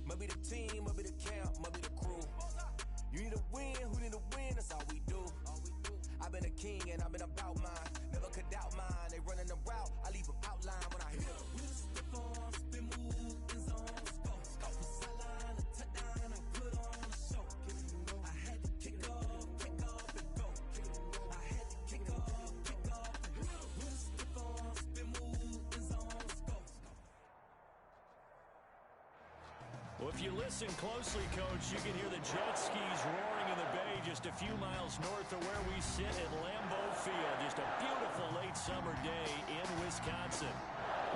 Might be the team, might be the camp, might be the crew. You need a win, who need a win, that's all we do. I've been a king and I've been about mine. Never could doubt mine, they running the route, I leave them outline when I hit them. We step on, spin move, in zone, scope. From sideline to touchdown, I put on a show. I had to kick off and go. I had to kick off and go. We step on, spin move, in zone, scope. Well, if you listen closely, Coach, you can hear the jet skis roaring in the bay just a few miles north of where we sit at Lambeau Field. Just a beautiful late summer day in Wisconsin.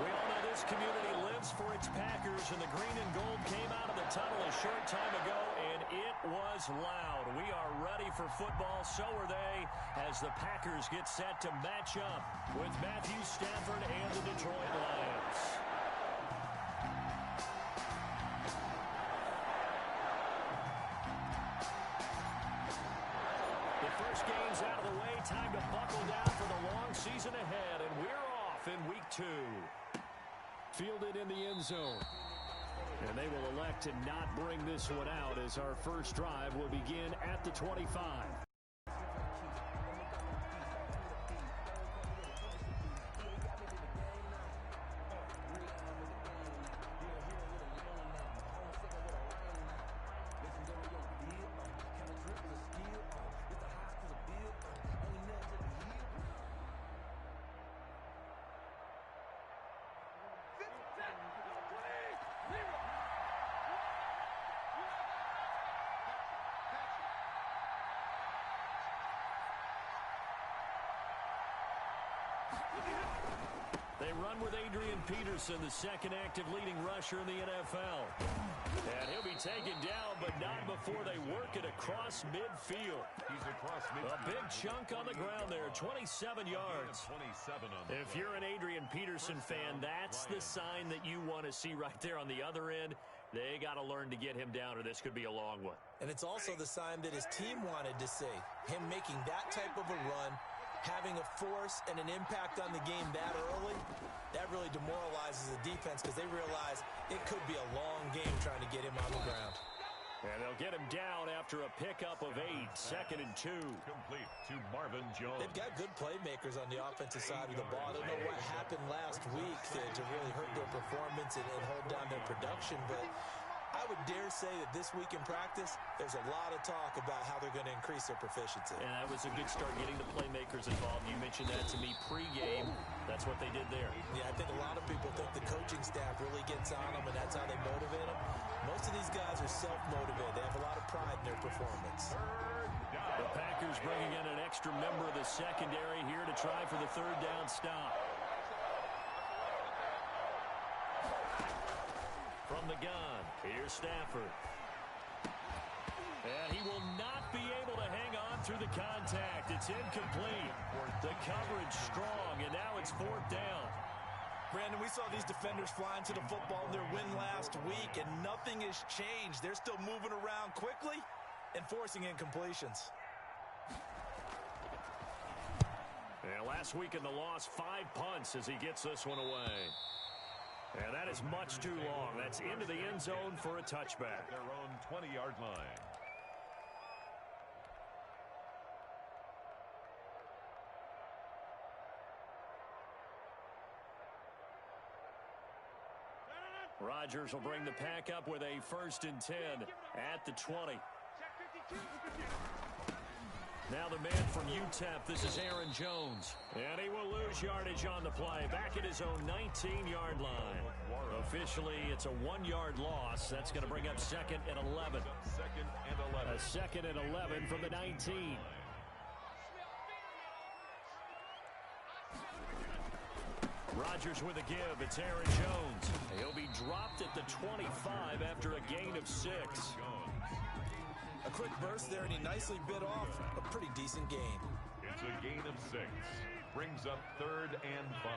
We all know this community lives for its Packers, and the green and gold came out of the tunnel a short time ago, and it was loud. We are ready for football, so are they, as the Packers get set to match up with Matthew Stafford and the Detroit Lions. First game's out of the way. Time to buckle down for the long season ahead. And we're off in week 2. Fielded in the end zone. And they will elect to not bring this one out as our first drive will begin at the 25. They run with Adrian Peterson, the second active leading rusher in the NFL. And he'll be taken down, but not before they work it across midfield. He's across midfield. A big chunk on the ground there, 27 yards. 27 on the If you're an Adrian Peterson fan, that's the sign that you want to see right there on the other end. They got to learn to get him down, or this could be a long one. And it's also the sign that his team wanted to see. Him making that type of a run, having a force and an impact on the game that early, that really demoralizes the defense because they realize it could be a long game trying to get him on the ground. And they'll get him down after a pickup of 8, 2nd and 2. Complete to Marvin Jones. They've got good playmakers on the offensive side of the ball. I don't know what happened last week to really hurt their performance and hold down their production, but I would dare say that this week in practice, there's a lot of talk about how they're going to increase their proficiency. And that was a good start getting the playmakers involved. You mentioned that to me pregame. That's what they did there. Yeah, I think a lot of people think the coaching staff really gets on them, and that's how they motivate them. Most of these guys are self-motivated. They have a lot of pride in their performance. The Packers bringing in an extra member of the secondary here to try for the third down stop. From the gun, here's Stafford. And he will not be able to hang on through the contact. It's incomplete. The coverage strong, and now it's 4th down. Brandon, we saw these defenders flying to the football in their win last week, and nothing has changed. They're still moving around quickly and forcing incompletions. And last week in the loss, 5 punts as he gets this one away. And that is much too long. That's into the end zone for a touchback. Their own 20-yard line. Rodgers will bring the pack up with a 1st and 10 at the 20. Now the man from UTEP, this is Aaron Jones. And he will lose yardage on the play, back at his own 19-yard line. Officially, it's a 1-yard loss. That's going to bring up 2nd and 11. 2nd and 11. A 2nd and 11 from the 19. Rodgers with a give. It's Aaron Jones. He'll be dropped at the 25 after a gain of 6. A quick burst there, and he nicely bit off a pretty decent gain. It's a gain of 6. Brings up 3rd and 5.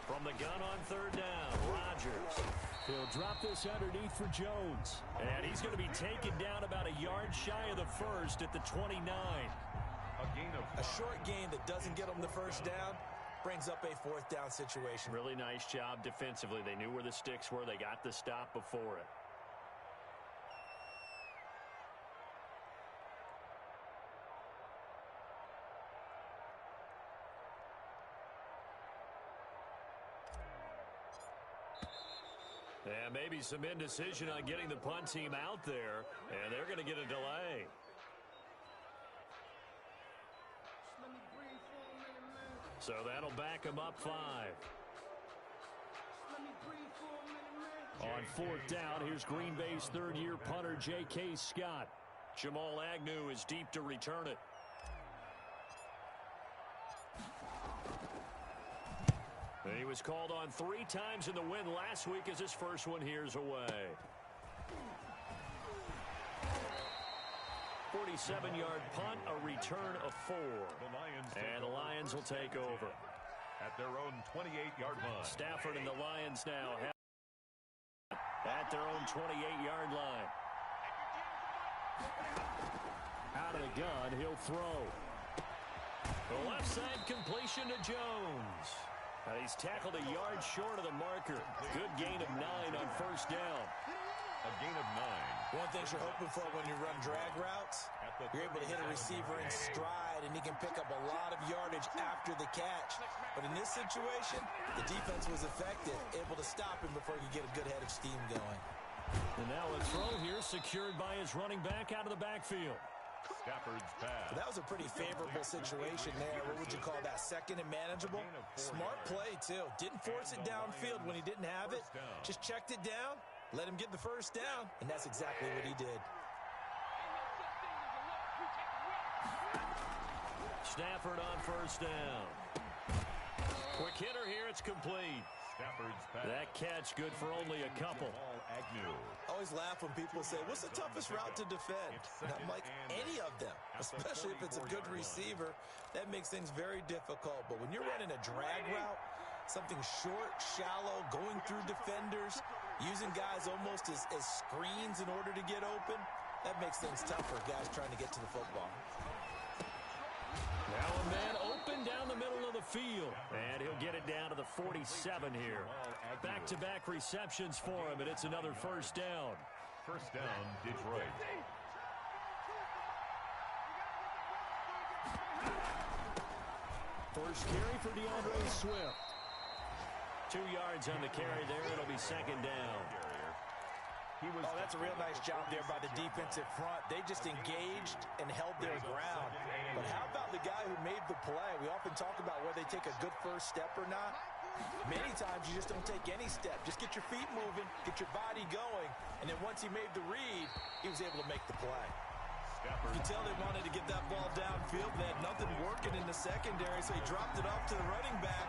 From the gun on 3rd down, Rodgers. He'll drop this underneath for Jones. And he's going to be taken down about a yard shy of the first at the 29. A short gain that doesn't get them the first down brings up a fourth down situation. Really nice job defensively. They knew where the sticks were. They got the stop before it. And maybe some indecision on getting the punt team out there, and they're going to get a delay. So that'll back them up 5. On fourth down, here's Green Bay's third-year punter, J.K. Scott. Jamal Agnew is deep to return it. He was called on 3 times in the win last week as his first one here's away. 47-yard punt, a return of 4. And the Lions will take over. At their own 28-yard line. Stafford and the Lions now have at their own 28-yard line. Out of the gun, he'll throw. The left side completion to Jones. And he's tackled a yard short of the marker. Good gain of 9 on first down. A gain of 9. One thing you're hoping for when you run drag routes, you're able to hit a receiver in stride, and he can pick up a lot of yardage after the catch. But in this situation, the defense was effective, able to stop him before he could get a good head of steam going. And now a throw here secured by his running back out of the backfield. Stafford's pass. That was a pretty favorable situation there. What would you call that? Second and manageable? Smart play, too. Didn't force it downfield when he didn't have it. Just checked it down, let him get the first down, and that's exactly what he did. Stafford on first down. Quick hitter here. It's complete. Stafford's pass. That catch good for only a couple. Agnew. Always laugh when people say, what's the toughest route to defend? And I'm like, any of them, especially if it's a good receiver. That makes things very difficult. But when you're running a drag route, something short, shallow, going through defenders, using guys almost as screens in order to get open, that makes things tough for guys trying to get to the football. Now a man open down the middle of the field. And he'll get it down to the 47 here. Back-to-back receptions for him, and it's another first down. First down, Detroit. First carry for DeAndre Swift. 2 yards on the carry there. It'll be second down. Oh, that's a real nice job there by the defensive front. They just engaged and held their ground. But how about the guy who made the play? We often talk about whether they take a good first step or not. Many times you just don't take any step. Just get your feet moving, get your body going, and then once he made the read, he was able to make the play. You can tell they wanted to get that ball downfield. They had nothing working in the secondary, so he dropped it off to the running back.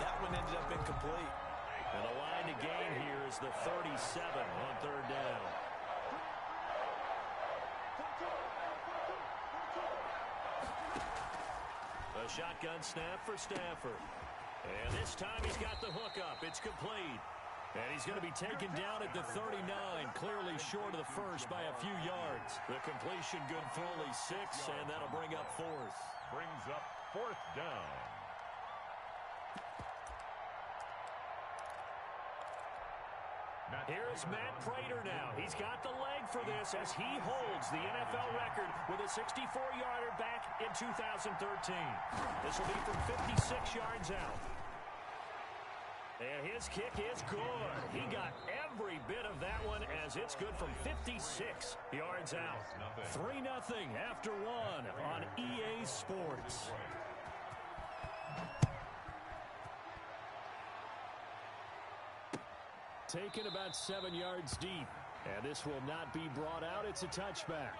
That one ended up incomplete. And the line to gain here is the 37 on third down. A shotgun snap for Stafford. And this time he's got the hook up. It's complete. And he's going to be taken down at the 39, clearly short of the first by a few yards. The completion good for only 6, and that'll bring up fourth. Brings up fourth down. Here's Matt Prater now. He's got the leg for this as he holds the NFL record with a 64-yarder back in 2013. This will be from 56 yards out. And his kick is good. He got every bit of that one as it's good from 56 yards out. 3-0 after 1 on EA Sports. Taken about 7 yards deep. And this will not be brought out. It's a touchback.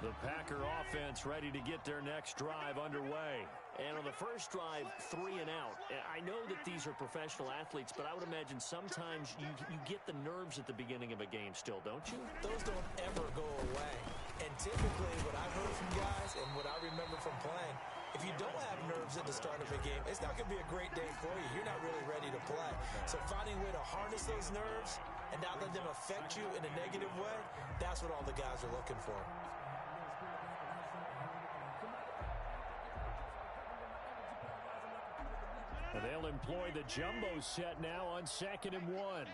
The Packer offense ready to get their next drive underway. And on the first drive, 3 and out. I know that these are professional athletes, but I would imagine sometimes you get the nerves at the beginning of a game still, don't you? Those don't ever go away. And typically what I've heard from guys and what I remember from playing, if you don't have nerves at the start of a game, it's not going to be a great day for you. You're not really ready to play. So finding a way to harness those nerves and not let them affect you in a negative way, that's what all the guys are looking for. And they'll employ the jumbo set now on 2nd and 1.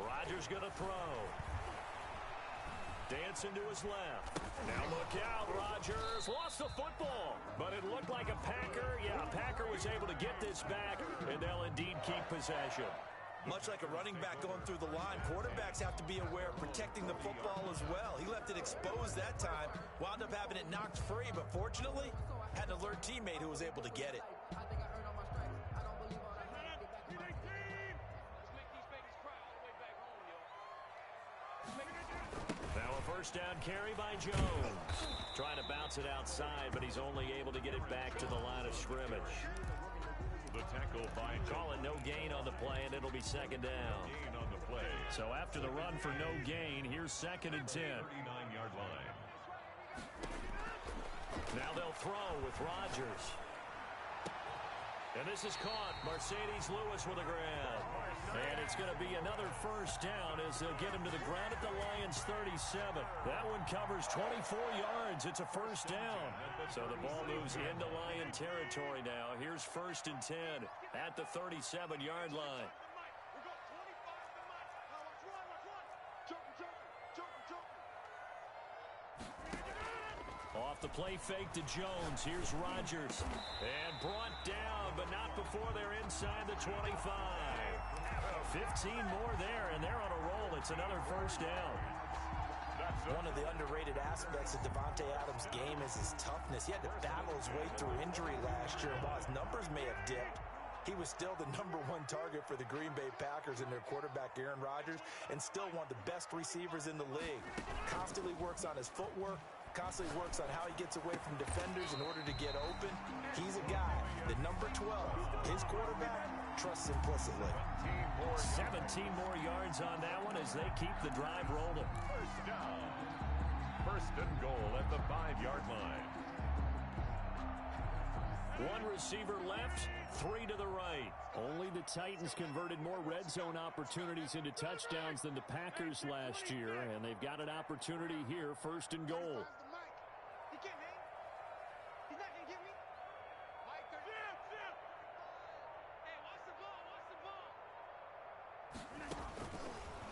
Rodgers going to throw. Dancing to his left. Now look out, Rodgers lost the football, but it looked like a Packer. Yeah, a Packer was able to get this back, and they'll indeed keep possession. Much like a running back going through the line, quarterbacks have to be aware of protecting the football as well. He left it exposed that time, wound up having it knocked free, but fortunately, had an alert teammate who was able to get it. Now a first down carry by Jones. Trying to bounce it outside, but he's only able to get it back to the line of scrimmage. The tackle by Call it no gain on the play, and it'll be 2nd down. gain on the play. So after the run for no gain, here's 2nd and 10. 39-yard line. Now they'll throw with Rodgers. And this is caught. Mercedes Lewis with a grab. And it's going to be another first down as they'll get him to the ground at the Lions 37. That one covers 24 yards. It's a first down. So the ball moves into Lion territory now. Here's 1st and 10 at the 37-yard line. Off the play fake to Jones. Here's Rodgers. And brought down, but not before they're inside the 25. 15 more there, and they're on a roll. It's another first down. One of the underrated aspects of Davante Adams' game is his toughness. He had to battle his way through injury last year, and while his numbers may have dipped, he was still the #1 target for the Green Bay Packers and their quarterback, Aaron Rodgers, and still one of the best receivers in the league. Constantly works on his footwork, constantly works on how he gets away from defenders in order to get open. He's a guy that number 12, his quarterback, trusts implicitly. 17 more yards on that one as they keep the drive rolling. First down. 1st and goal at the 5-yard line. One receiver left, 3 to the right. Only the Titans converted more red zone opportunities into touchdowns than the Packers last year, and they've got an opportunity here, 1st and goal.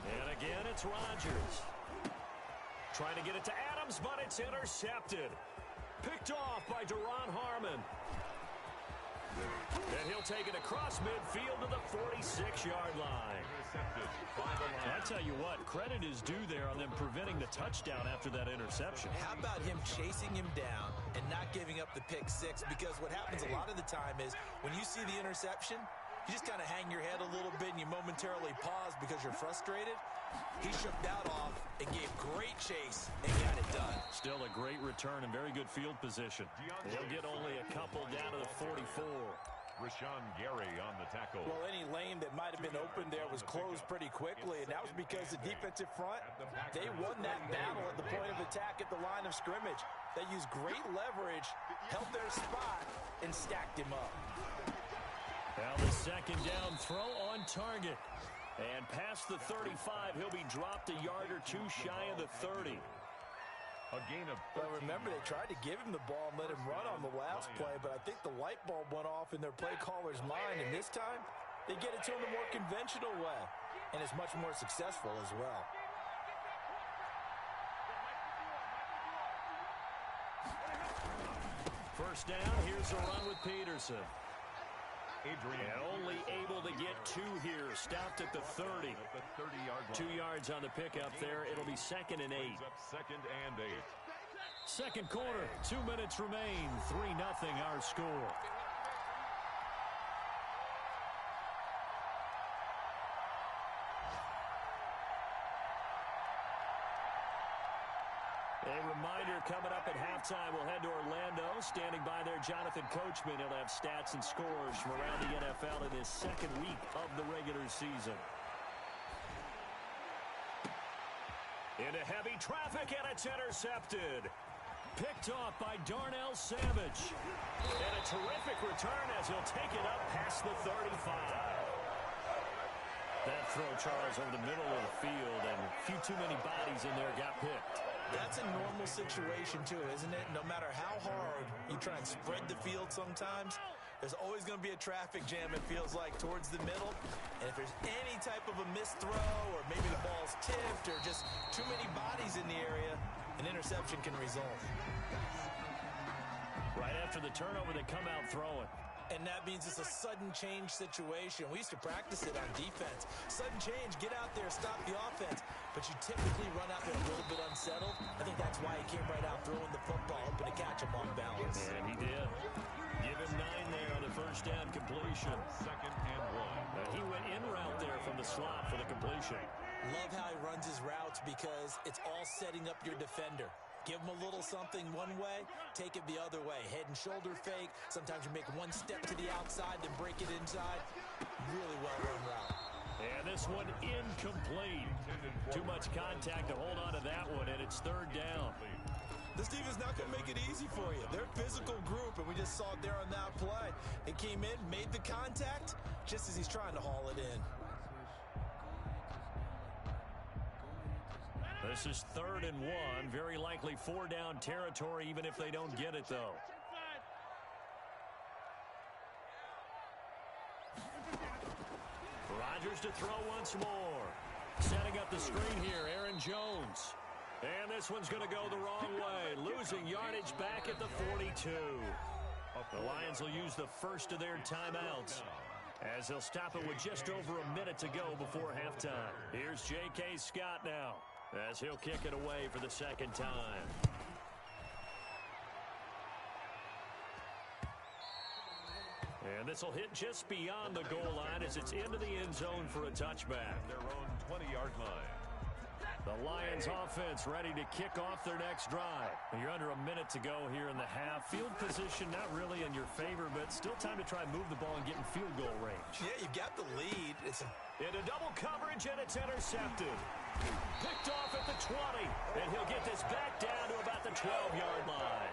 And again, it's Rodgers. Trying to get it to Adams, but it's intercepted. Picked off by Duron Harmon. And he'll take it across midfield to the 46-yard line. I tell you what, credit is due there on them preventing the touchdown after that interception. How about him chasing him down and not giving up the pick six? Because what happens a lot of the time is when you see the interception, you just kind of hang your head a little bit and you momentarily pause because you're frustrated. He shook that off and gave great chase and got it done. Still a great return and very good field position. He'll get only a couple down to the 44. Rashawn Gary on the tackle. Well, any lane that might have been open there was closed pretty quickly, and that was because the defensive front, they won that battle at the point of attack at the line of scrimmage. They used great leverage, held their spot, and stacked him up. Now the 2nd down throw on target. And past the 35, he'll be dropped a yard or 2 shy of the 30. A gain of 13. Well, remember, they tried to give him the ball and let him run on the last play, but I think the light bulb went off in their play caller's mind, and this time, they get it to him the more conventional way, and it's much more successful as well. First down, here's a run with Peterson. Adrian. And only able to get 2 here. Stopped at the 30. At the 30-yard line. 2 yards on the pickup there. It'll be 2nd and 8. Up 2nd and 8. Second quarter, 2 minutes remain. 3-0 our score. A reminder coming up at halftime, we'll head to Orlando. Standing by there, Jonathan Coachman. He'll have stats and scores from around the NFL in his 2nd week of the regular season. Into heavy traffic, and it's intercepted. Picked off by Darnell Savage. And a terrific return as he'll take it up past the 35. That throw, Charles, over the middle of the field, and a few too many bodies in there got picked. That's a normal situation, too, isn't it? No matter how hard you try and spread the field sometimes, there's always going to be a traffic jam, it feels like, towards the middle. And if there's any type of a missed throw, or maybe the ball's tipped, or just too many bodies in the area, an interception can result. Right after the turnover, they come out throwing. And that means it's a sudden change situation. We used to practice it on defense. Sudden change, get out there, stop the offense. But you typically run out there a little bit unsettled. I think that's why he came right out throwing the football, hoping to catch him off balance. And he did. Give him 9 there on the first down completion. 2nd and 1. He went in route there from the slot for the completion. Love how he runs his routes because it's all setting up your defender. Give him a little something one way, take it the other way. Head and shoulder fake. Sometimes you make one step to the outside, then break it inside. Really well-run route. And this one incomplete. Too much contact to hold on to that one, and it's 3rd down. This team is not going to make it easy for you. They're a physical group, and we just saw it there on that play. It came in, made the contact, just as he's trying to haul it in. This is 3rd and 1. Very likely 4-down territory, even if they don't get it, though. Rodgers to throw once more. Setting up the screen here, Aaron Jones. And this one's going to go the wrong way. Losing yardage back at the 42. The Lions will use the first of their timeouts, as they'll stop it with just over a minute to go before halftime. Here's J.K. Scott now, as he'll kick it away for the 2nd time. And this will hit just beyond the goal line as it's into the end zone for a touchback. Their own 20-yard line. The Lions offense ready to kick off their next drive. You're under a minute to go here in the half. Field position not really in your favor, but still time to try and move the ball and get in field goal range. Yeah, you've got the lead. Into double coverage, and it's intercepted. Picked off at the 20, and he'll get this back down to about the 12-yard line.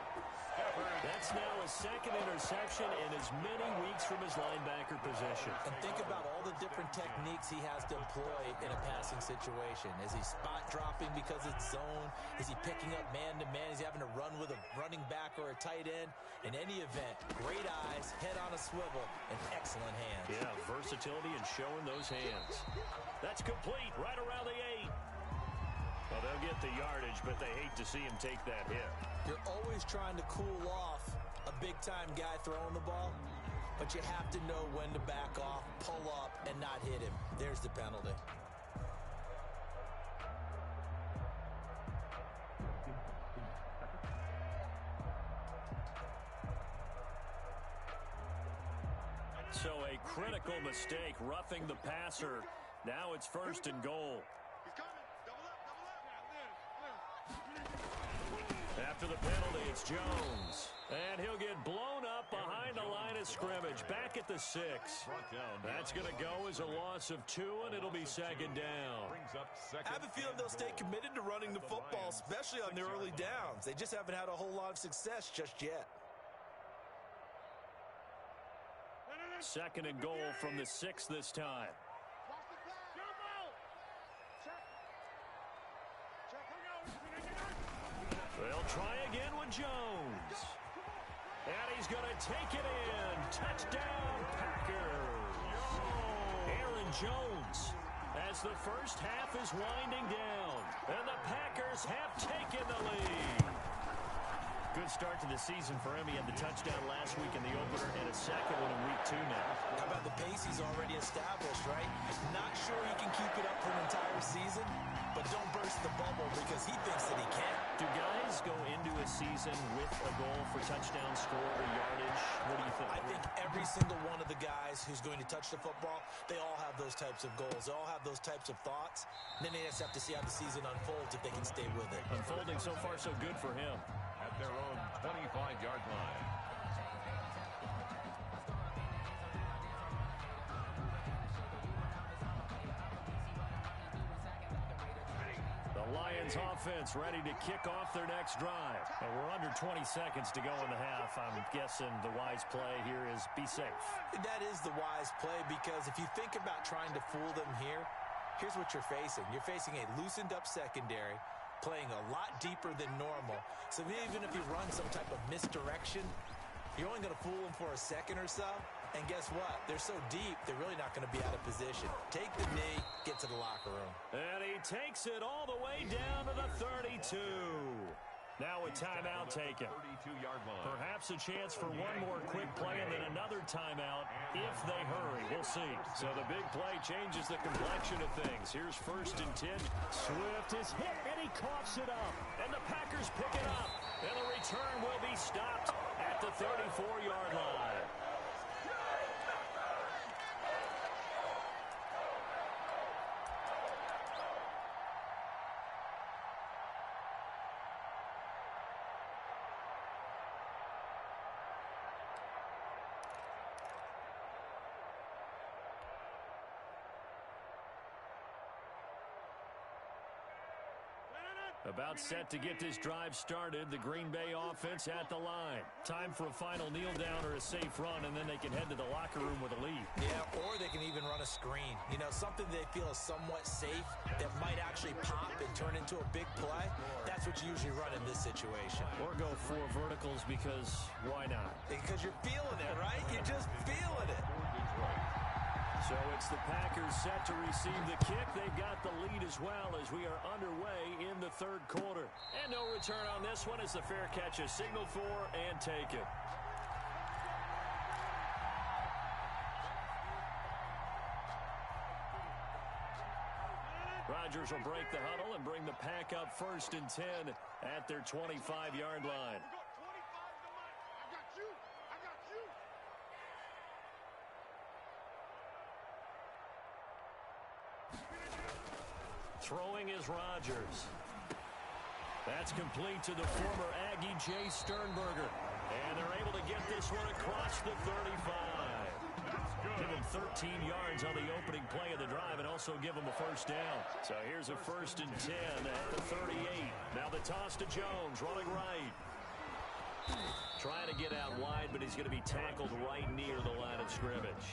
That's now his 2nd interception in as many weeks from his linebacker position. And think about all the different techniques he has to employ in a passing situation. Is he spot dropping because it's zone? Is he picking up man-to-man? Is he having to run with a running back or a tight end? In any event, great eyes, head on a swivel, and excellent hands. Yeah, versatility and showing those hands. That's complete right around the 8. Well, they'll get the yardage, but they hate to see him take that hit. You're always trying to cool off a big-time guy throwing the ball, but you have to know when to back off, pull up, and not hit him. There's the penalty. So a critical mistake, roughing the passer. Now it's 1st and goal. After the penalty, it's Jones. And he'll get blown up behind the line of scrimmage. Back at the 6. That's going to go as a loss of 2, and it'll be 2nd down. I have a feeling they'll stay committed to running the football, especially on their early downs. They just haven't had a whole lot of success just yet. 2nd and goal from the 6 this time. They'll try again with Jones. And he's going to take it in. Touchdown, Packers. Aaron Jones, as the first half is winding down. And the Packers have taken the lead. Good start to the season for him. He had the touchdown last week in the opener and a 2nd one in week 2 now. How about the pace he's already established, right? Not sure he can keep it up for an entire season, but don't burst the bubble because he thinks that he can. Do guys go into a season with a goal for touchdown score or yardage? What do you think? I think every single one of the guys who's going to touch the football, they all have those types of goals. They all have those types of thoughts. And then they just have to see how the season unfolds if they can stay with it. Unfolding so far so good for him. At their own 25-yard line. The Lions Lions offense ready to kick off their next drive. And we're under 20 seconds to go in the half. I'm guessing the wise play here is be safe. That is the wise play, because if you think about trying to fool them here, here's what you're facing. You're facing a loosened up secondary, playing a lot deeper than normal. So even if you run some type of misdirection, you're only going to fool them for a second or so. And guess what? They're so deep, they're really not going to be out of position. Take the knee, get to the locker room. And he takes it all the way down to the 32. Now a timeout taken. Perhaps a chance for one more quick play and then another timeout if they hurry. We'll see. So the big play changes the complexion of things. Here's 1st and 10. Swift is hit, and he coughs it up. And the Packers pick it up. And the return will be stopped at the 34-yard line. About set to get this drive started. The Green Bay offense at the line. Time for a final kneel down or a safe run, and then they can head to the locker room with a lead. Yeah, or they can even run a screen. You know, something they feel is somewhat safe that might actually pop and turn into a big play. That's what you usually run in this situation. Or go 4 verticals, because why not? Because you're feeling it, right? You're just feeling it. So it's the Packers set to receive the kick. They've got the lead as well as we are underway in the 3rd quarter. And no return on this one as the fair catch is signaled for and taken. Rodgers will break the huddle and bring the Pack up 1st and 10 at their 25-yard line. Throwing is Rodgers. That's complete to the former Aggie Jay Sternberger. And they're able to get this one across the 35. Give him 13 yards on the opening play of the drive and also give him a 1st down. So here's a 1st and 10 at the 38. Now the toss to Jones, running right. Trying to get out wide, but he's going to be tackled right near the line of scrimmage.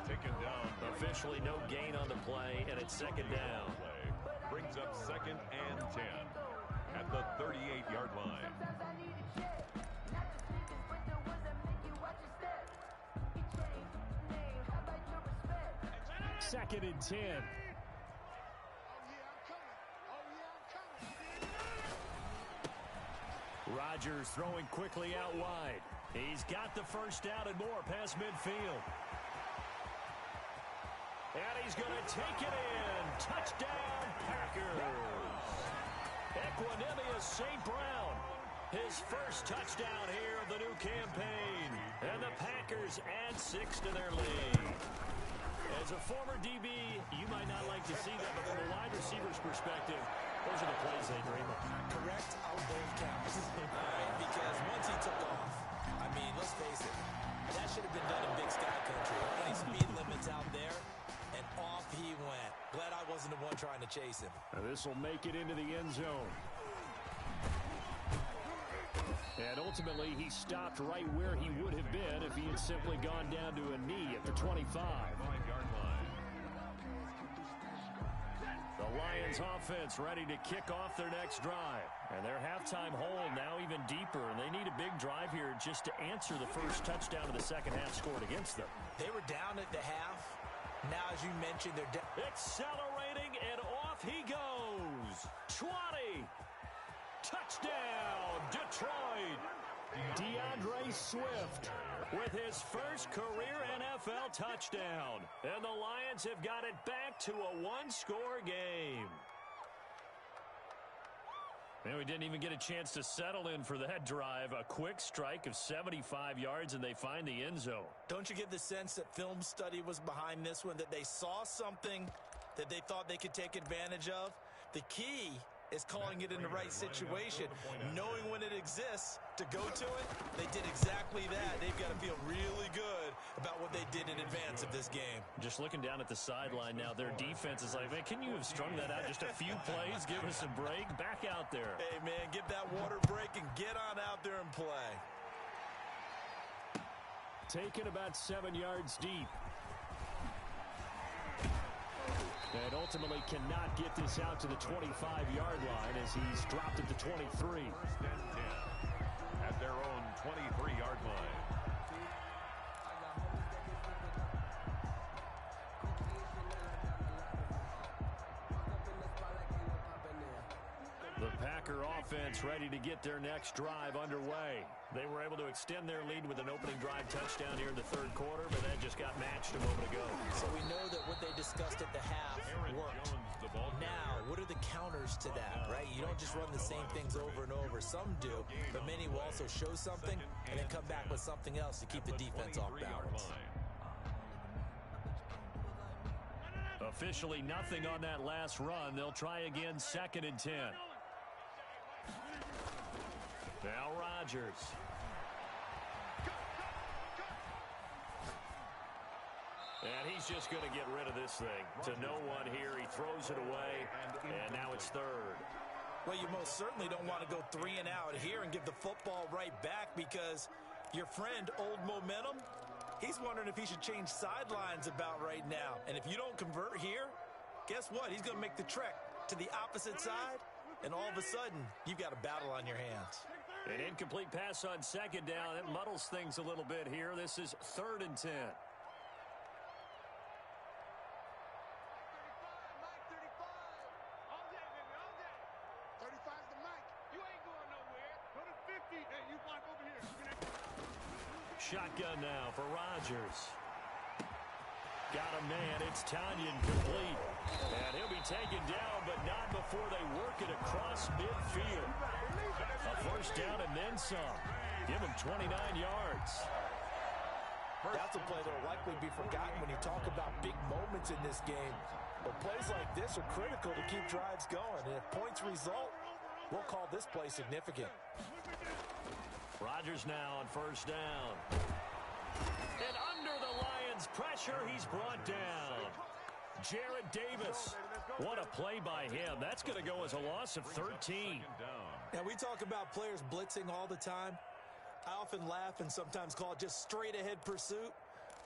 Taken down. Officially no gain on the play, and it's 2nd down. Brings up 2nd and 10 at the 38-yard line. 2nd and 10. Rodgers throwing quickly out wide. He's got the 1st down and more past midfield. And he's going to take it in. Touchdown, Packers. Equanimous St. Brown. His 1st touchdown here of the new campaign. And the Packers add 6 to their lead. As a former DB, you might not like to see that, but from a wide receiver's perspective, those are the plays they dream of. Correct on both counts. All right, because once he took off, I mean, let's face it, that should have been done in Big Sky Country. Any speed limits out there, and off he went. Glad I wasn't the one trying to chase him. Now this will make it into the end zone. And ultimately, he stopped right where he would have been if he had simply gone down to a knee at the 25. 5-yard line. The Lions offense ready to kick off their next drive. And their halftime hole now even deeper, and they need a big drive here just to answer the 1st touchdown of the 2nd half scored against them. They were down at the half. Now, as you mentioned, they're down. Accelerating, and off he goes. 20. Touchdown, Detroit. DeAndre Swift with his 1st career NFL touchdown. And the Lions have got it back to a 1-score game. And we didn't even get a chance to settle in for that drive. A quick strike of 75 yards, and they find the end zone. Don't you get the sense that film study was behind this one, that they saw something that they thought they could take advantage of? The key is calling it in the right situation. Knowing when it exists to go to it, they did exactly that. They've got to feel really good about what they did in advance of this game. Just looking down at the sideline now, their defense is like, man, can you have strung that out just a few plays? Give us a break. Back out there. Hey, man, give that water break and get on out there and play. Taken about 7 yards deep. And ultimately cannot get this out to the 25-yard line as he's dropped at the 23. First and 10 at their own 23-yard line. The Packer offense ready to get their next drive underway. They were able to extend their lead with an opening drive touchdown here in the third quarter, but that just got matched a moment ago. So we know that what they discussed at the half worked. Now, what are the counters to that, right? You don't just run the same things over and over. Some do, but many will also show something and then come back with something else to keep the defense off balance. Officially nothing on that last run. They'll try again, 2nd and 10. Now Rodgers. And he's just going to get rid of this thing. To no one here. He throws it away, and now it's 3rd. Well, you most certainly don't want to go 3 and out here and give the football right back because your friend, Old Momentum, he's wondering if he should change sidelines about right now. And if you don't convert here, guess what? He's going to make the trek to the opposite side, and all of a sudden, you've got a battle on your hands. An incomplete pass on 2nd down. It muddles things a little bit here. This is 3rd and 10. Shotgun now for Rodgers. Got a man. It's Tanyan complete. And he'll be taken down, but not before they work it across midfield. A first down and then some. Give him 29 yards. That's a play that will likely be forgotten when you talk about big moments in this game. But plays like this are critical to keep drives going. And if points result, we'll call this play significant. Rodgers now on first down. And under the Lions' pressure, he's brought down. Jarrad Davis. What a play by him. That's going to go as a loss of 13. Now, we talk about players blitzing all the time. I often laugh and sometimes call it just straight-ahead pursuit.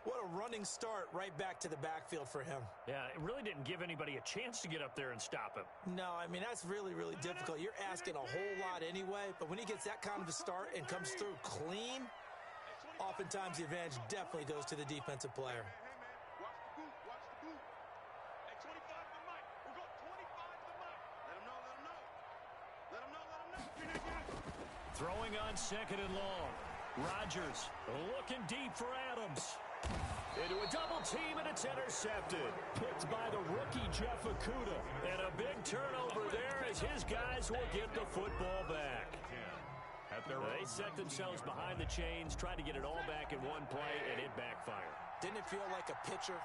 What a running start right back to the backfield for him. Yeah, it really didn't give anybody a chance to get up there and stop him. No, I mean, that's really, really difficult. You're asking a whole lot anyway, but when he gets that kind of a start and comes through clean, oftentimes the advantage definitely goes to the defensive player. Throwing on 2nd and long. Rodgers looking deep for Adams. Into a double team, and it's intercepted. Picked by the rookie Jeff Okudah. And a big turnover there as his guys will get the football back. They set themselves behind the chains, tried to get it all back in one play, and it backfired. Didn't it feel like a pitcher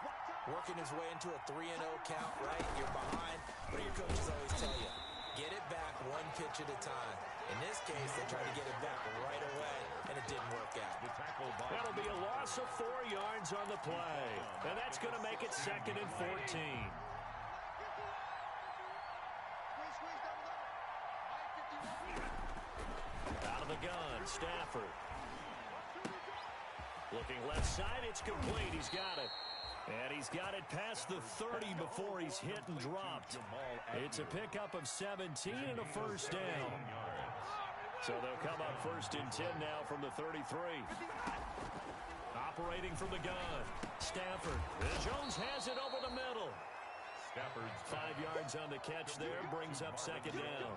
working his way into a 3-0 count, right? You're behind. What do your coaches always tell you? Get it back one pitch at a time. In this case, they tried to get it back right away, and it didn't work out. That'll be a loss of 4 yards on the play. And that's going to make it 2nd and 14. Out of the gun, Stafford. Looking left side, it's complete. He's got it. And he's got it past the 30 before he's hit and dropped. It's a pickup of 17 and a first down. So they'll come up 1st and 10 now from the 33. Operating from the gun. Stafford. And Jones has it over the middle. 5 yards on the catch there. Brings up 2nd down.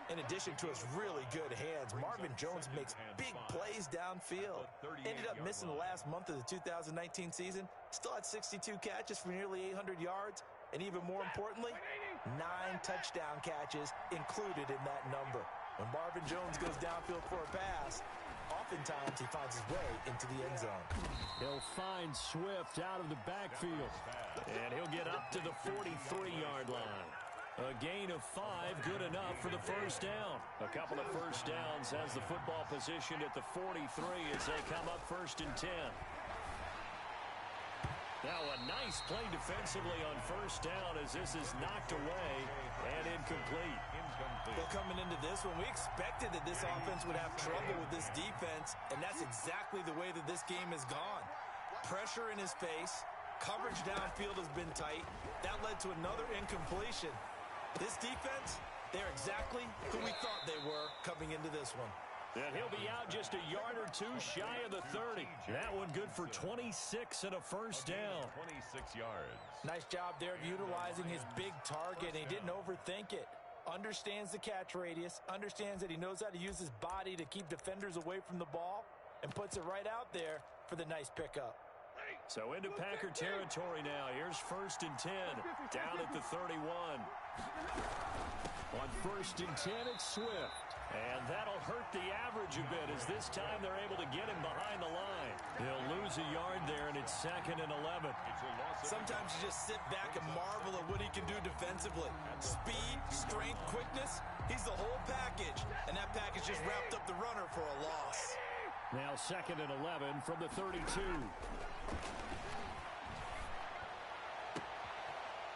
In addition to his really good hands, Marvin Jones makes big plays downfield. Ended up missing the last month of the 2019 season. Still had 62 catches for nearly 800 yards. And even more importantly, 9 touchdown catches included in that number. When Marvin Jones goes downfield for a pass, oftentimes he finds his way into the end zone. He'll find Swift out of the backfield. And he'll get up to the 43-yard line. A gain of 5, good enough for the first down. A couple of first downs has the football positioned at the 43 as they come up 1st and 10. Now a nice play defensively on first down as this is knocked away and incomplete. Well, coming into this one, we expected that this offense would have trouble with this defense, and that's exactly the way that this game has gone. Pressure in his face, coverage downfield has been tight. That led to another incompletion. This defense, they're exactly who we thought they were coming into this one. And he'll be out just a yard or two shy of the 30. That one good for 26 and a first down. 26 yards. Nice job there of utilizing his big target, and he didn't overthink it. Understands the catch radius, understands that he knows how to use his body to keep defenders away from the ball, and puts it right out there for the nice pickup. So into Packer territory now. Here's 1st and 10, down at the 31. On 1st and 10, it's Swift. And that'll hurt the average a bit as this time they're able to get him behind the line. He'll lose a yard there, and it's 2nd and 11. Sometimes you just sit back and marvel at what he can do defensively. Speed, strength, quickness, he's the whole package. And that package just wrapped up the runner for a loss. Now 2nd and 11 from the 32.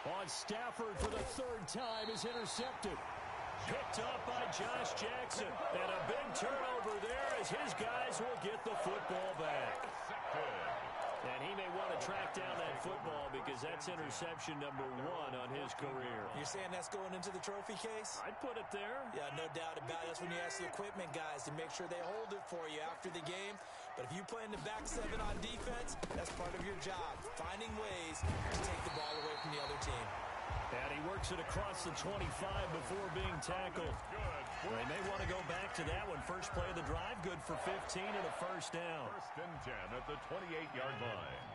On Stafford for the 3rd time is intercepted. Picked up by Josh Jackson. And a big turnover there as his guys will get the football back. And he may want to track down that football because that's interception number 1 on his career. You're saying that's going into the trophy case? I'd put it there. Yeah, no doubt about it. That's when you ask the equipment guys to make sure they hold it for you after the game. But if you play in the back 7 on defense, that's part of your job, finding ways to take the ball away from the other team. And he works it across the 25 before being tackled. Well, they may want to go back to that one. First play of the drive, good for 15 and a first down. 1st and 10 at the 28-yard line.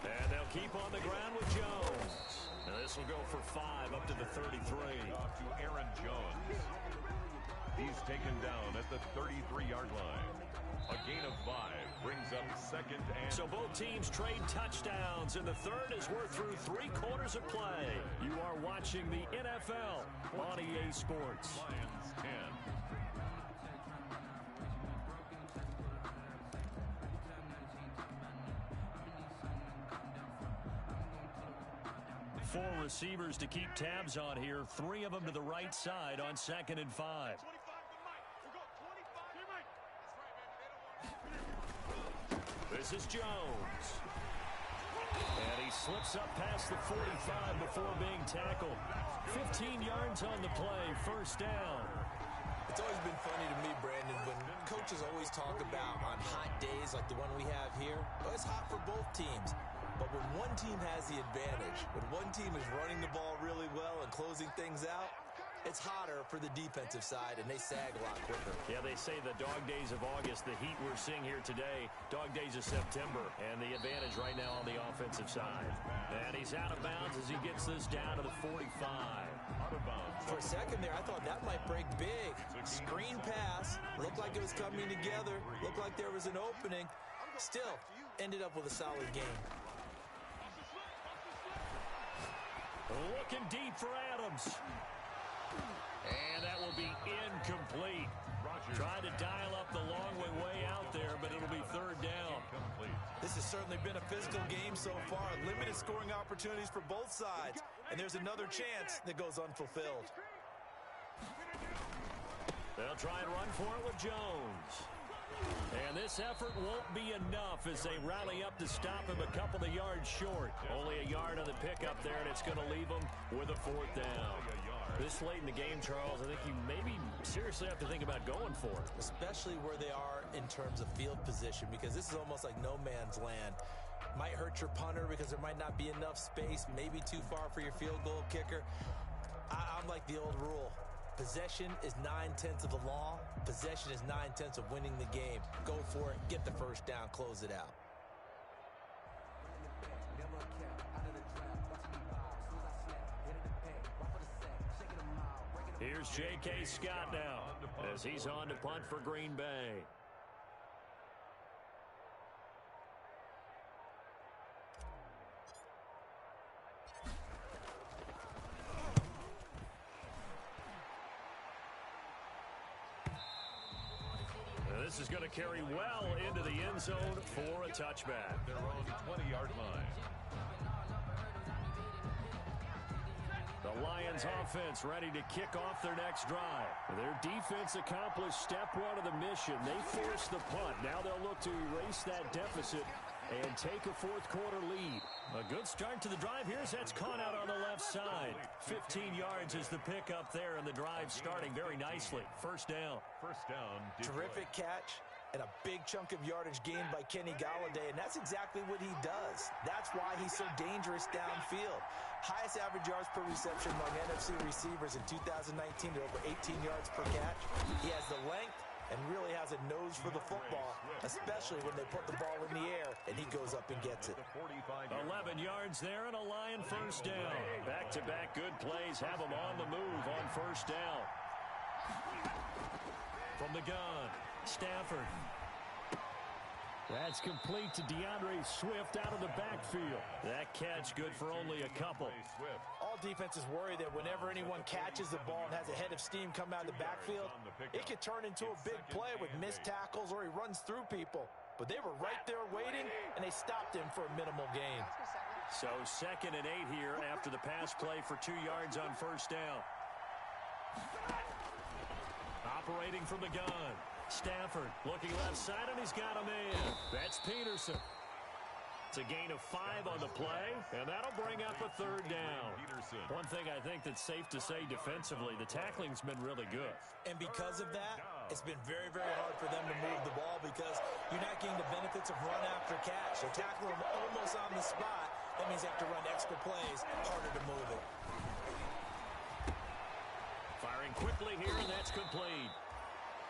And they'll keep on the ground with Jones. Now this will go for 5 up to the 33. Off to Aaron Jones. He's taken down at the 33-yard line. A gain of 5 brings up 2nd and... So both teams trade touchdowns, and the third as we're through 3 quarters of play. You are watching the NFL on EA Sports. Lions 10. Four receivers to keep tabs on here. 3 of them to the right side on 2nd and 5. This is Jones. And he slips up past the 45 before being tackled. 15 yards on the play, first down. It's always been funny to me, Brandon, when coaches always talk about on hot days like the one we have here. Well, it's hot for both teams. But when one team has the advantage, when one team is running the ball really well and closing things out, it's hotter for the defensive side, and they sag a lot quicker. Yeah, they say the dog days of August, the heat we're seeing here today, dog days of September, and the advantage right now on the offensive side. And he's out of bounds as he gets this down to the 45. Out of bounds. For a second there, I thought that might break big. Screen pass, looked like it was coming together, looked like there was an opening. Still, ended up with a solid game. Looking deep for Adams. And that will be incomplete. Trying to dial up the long way out there, but it'll be 3rd down. This has certainly been a physical game so far. Limited scoring opportunities for both sides. And there's another chance that goes unfulfilled. They'll try and run for it with Jones. And this effort won't be enough as they rally up to stop him a couple of yards short. Only a yard on the pickup there, and it's going to leave him with a 4th down. This late in the game, Charles, I think you maybe seriously have to think about going for it. Especially where they are in terms of field position, because this is almost like no man's land. Might hurt your punter because there might not be enough space, maybe too far for your field goal kicker. I'm like the old rule. Possession is 9/10 of the law. Possession is 9/10 of winning the game. Go for it, get the first down, close it out. Here's J.K. Scott now as he's on to punt for Green Bay. This is going to carry well into the end zone for a touchback. Their own 20-yard line. The Lions offense ready to kick off their next drive. Their defense accomplished step one of the mission. They forced the punt. Now they'll look to erase that deficit and take a fourth quarter lead. A good start to the drive. Here's that's caught out on the left side. 15 yards is the pickup there, and the drive starting very nicely. First down. First down. Terrific catch and a big chunk of yardage gained by Kenny Golladay, and that's exactly what he does. That's why he's so dangerous downfield. Highest average yards per reception among NFC receivers in 2019 at over 18 yards per catch. He has the length and really has a nose for the football, especially when they put the ball in the air and he goes up and gets it. 11 yards there and a Lion first down. Back-to-back good plays have them on the move on first down. From the gun, Stafford. That's complete to DeAndre Swift out of the backfield. That catch good for only a couple. All defenses worry that whenever anyone catches the ball and has a head of steam come out of the backfield, it could turn into a big play with missed tackles or he runs through people. But they were right there waiting, and they stopped him for a minimal gain. So 2nd and 8 here after the pass play for 2 yards on first down. Operating from the gun. Stafford looking left side, and he's got a man. That's Peterson. It's a gain of 5 on the play, and that'll bring up a third down. One thing I think that's safe to say defensively, the tackling's been really good. And because of that, it's been very, very hard for them to move the ball because you're not getting the benefits of run after catch. They're tackling them almost on the spot. That means they have to run extra plays, harder to move it. Firing quickly here, and that's complete.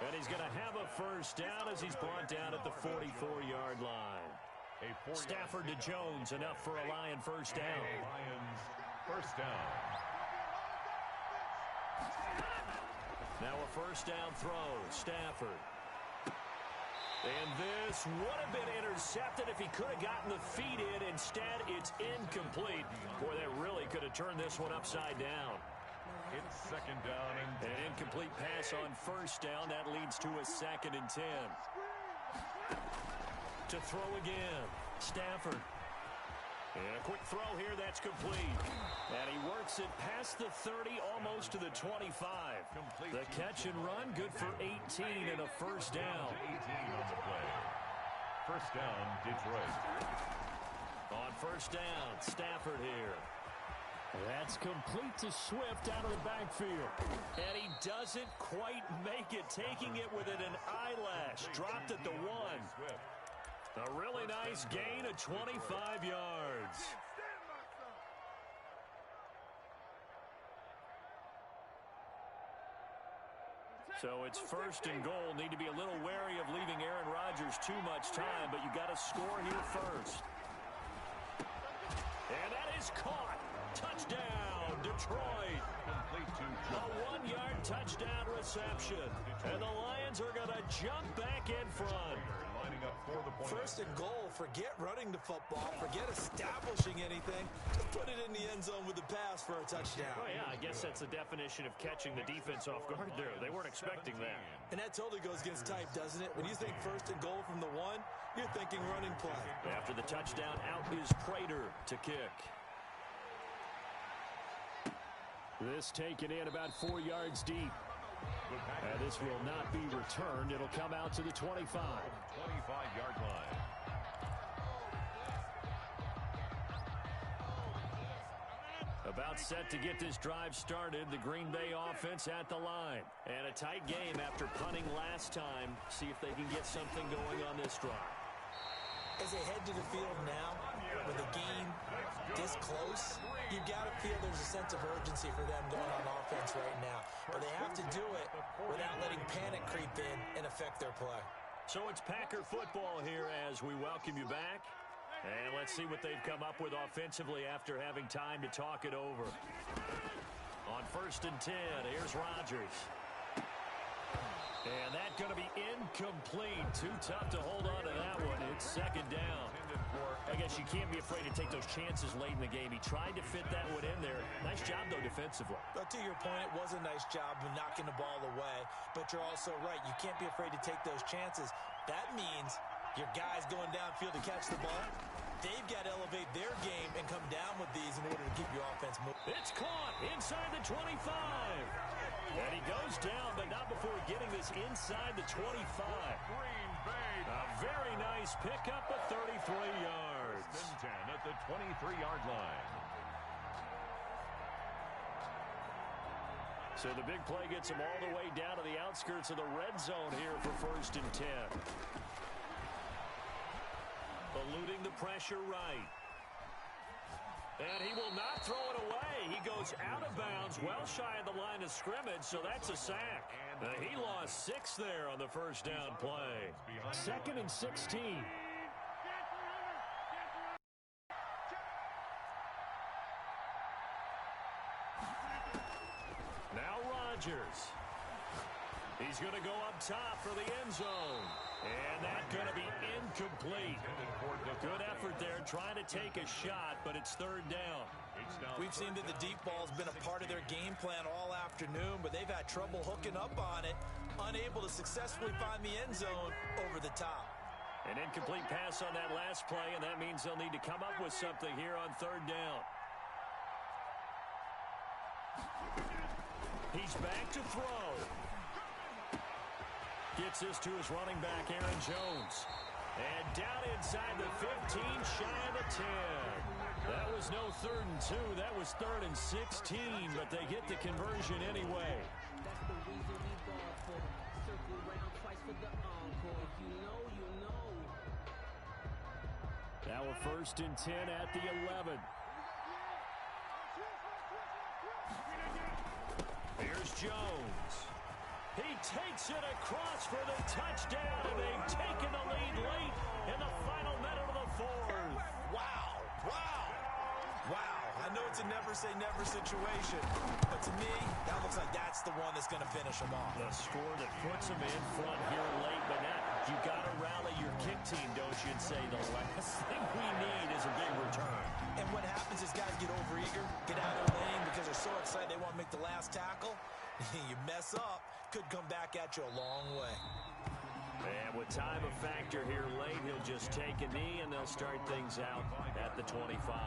And he's going to have a first down as he's brought down at the 44-yard line. Stafford to Jones, enough for a Lion first down. Lions first down. Now a first down throw, Stafford. And this would have been intercepted if he could have gotten the feet in. Instead, it's incomplete. Boy, that really could have turned this one upside down. It's second down and an incomplete pass on first down. That leads to a 2nd and 10. To throw again, Stafford. And a quick throw here, that's complete. And he works it past the 30, almost to the 25. The catch and run, good for 18 and a first down. 18 on the play. First down, Detroit. On first down, Stafford here. That's complete to Swift out of the backfield. And he doesn't quite make it, taking it within an eyelash. Dropped at the 1. A really nice gain of 25 yards. So it's first and goal. Need to be a little wary of leaving Aaron Rodgers too much time, but you got to score here first. And that is caught. Touchdown, Detroit. A 1-yard touchdown reception. And the Lions are going to jump back in front. First and goal, forget running the football, forget establishing anything. Just put it in the end zone with the pass for a touchdown. Oh, yeah, I guess that's the definition of catching the defense off guard there. They weren't expecting that. And that totally goes against type, doesn't it? When you think first and goal from the 1, you're thinking running play. After the touchdown, out is Prater to kick. This taken in about 4 yards deep. And this will not be returned. It'll come out to the 25. 25-yard line. About set to get this drive started. The Green Bay offense at the line. And a tight game after punting last time. See if they can get something going on this drive. As they head to the field now, with a game this close, you've got to feel there's a sense of urgency for them going on offense right now. But they have to do it without letting panic creep in and affect their play. So it's Packer football here as we welcome you back. And let's see what they've come up with offensively after having time to talk it over. On first and 10, here's Rodgers. And that's going to be incomplete. Too tough to hold on to that one. It's second down. I guess you can't be afraid to take those chances late in the game. He tried to fit that one in there. Nice job, though, defensively. But to your point, it was a nice job of knocking the ball away. But you're also right. You can't be afraid to take those chances. That means your guys going downfield to catch the ball, they've got to elevate their game and come down with these in order to keep your offense moving. It's caught inside the 25. And he goes down, but not before getting this inside the 25. Green Bay. A very nice pickup of 33 yards. First and 10 at the 23-yard line. So the big play gets him all the way down to the outskirts of the red zone here for first and 10. Eluding the pressure right. And he will not throw it away. He goes out of bounds, well shy of the line of scrimmage, so that's a sack. He lost 6 there on the first down play. Second and 16. Now Rodgers. He's going to go up top for the end zone. And that's going to be incomplete. Good effort there trying to take a shot, but it's third down. We've seen that the deep ball's been a part of their game plan all afternoon, but they've had trouble hooking up on it, unable to successfully find the end zone over the top. An incomplete pass on that last play, and that means they'll need to come up with something here on third down. He's back to throw. Gets this to his running back, Aaron Jones. And down inside the 15, shy of the 10. That was no 3rd and 2. That was 3rd and 16, but they get the conversion anyway. That's the reason we ball for. Circle round twice for the encore. If you know, you know. Now a first and 10 at the 11. Here's Jones. He takes it across for the touchdown, and they've taken the lead late in the final minute of the fourth. Wow, wow, wow. I know it's a never-say-never situation, but to me, that looks like that's the one that's going to finish them off. The score that puts them in front here late, but now you got to rally your kick team, don't you, and say the last thing we need is a big return. And what happens is guys get overeager, get out of their lane because they're so excited they want to make the last tackle. You mess up, could come back at you a long way. And with time a factor here late, he'll just take a knee and they'll start things out at the 25.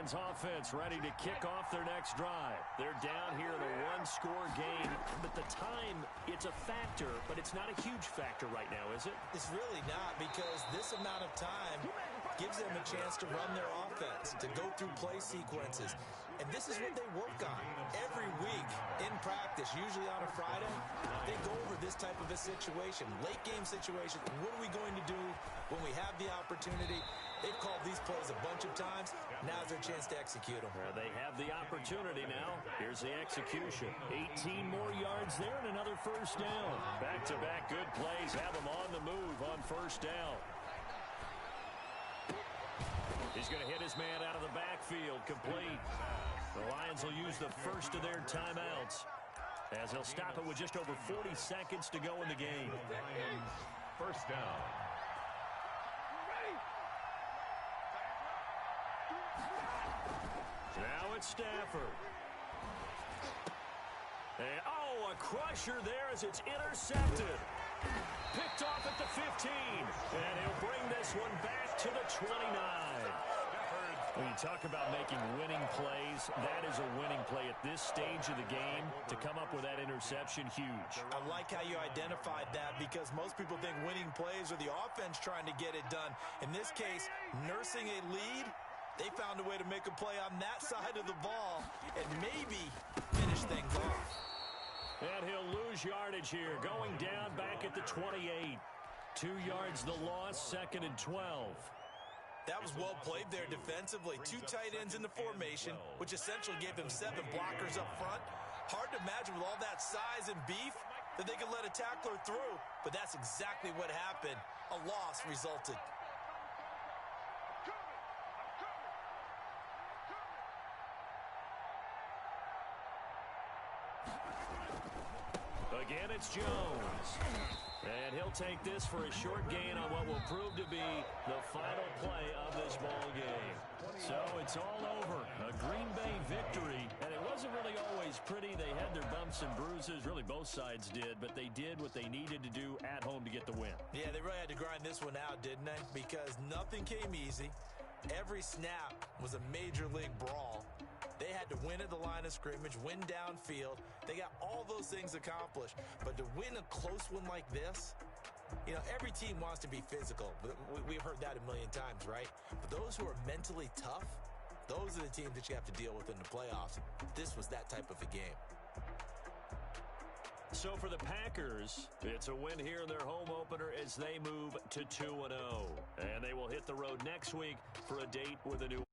Offense ready to kick off their next drive. They're down here in a one-score game, but the time, it's a factor, but it's not a huge factor right now, is it? It's really not, because this amount of time gives them a chance to run their offense, to go through play sequences. And this is what they work on every week in practice, usually on a Friday. They go over this type of a situation, late game situation. What are we going to do when we have the opportunity? They've called these plays a bunch of times. Now's their chance to execute them. They have the opportunity now. Here's the execution. 18 more yards there and another first down. Back-to-back good plays have them on the move on first down. He's going to hit his man out of the backfield, complete. The Lions will use the first of their timeouts as they'll stop it with just over 40 seconds to go in the game. First down. Now it's Stafford. And, a crusher there as it's intercepted. Picked off at the 15. And he'll bring this one back to the 29. When you talk about making winning plays, that is a winning play at this stage of the game. To come up with that interception, huge. I like how you identified that, because most people think winning plays are the offense trying to get it done. In this case, nursing a lead, they found a way to make a play on that side of the ball and maybe finish things off. And he'll lose yardage here, going down back at the 28. 2 yards the loss, second and 12. That was well played there defensively. 2 tight ends in the formation, which essentially gave them 7 blockers up front. Hard to imagine with all that size and beef, that they could let a tackler through, but that's exactly what happened. A loss resulted. Again, it's Jones. And he'll take this for a short gain on what will prove to be the final play of this ball game. So it's all over. A Green Bay victory. And it wasn't really always pretty. They had their bumps and bruises. Really, both sides did. But they did what they needed to do at home to get the win. Yeah, they really had to grind this one out, didn't they? Because nothing came easy. Every snap was a major league brawl. They had to win at the line of scrimmage, win downfield. They got all those things accomplished. But to win a close one like this, you know, every team wants to be physical. We've heard that a million times, right? But those who are mentally tough, those are the teams that you have to deal with in the playoffs. This was that type of a game. So for the Packers, it's a win here in their home opener as they move to 2-0. And they will hit the road next week for a date with a new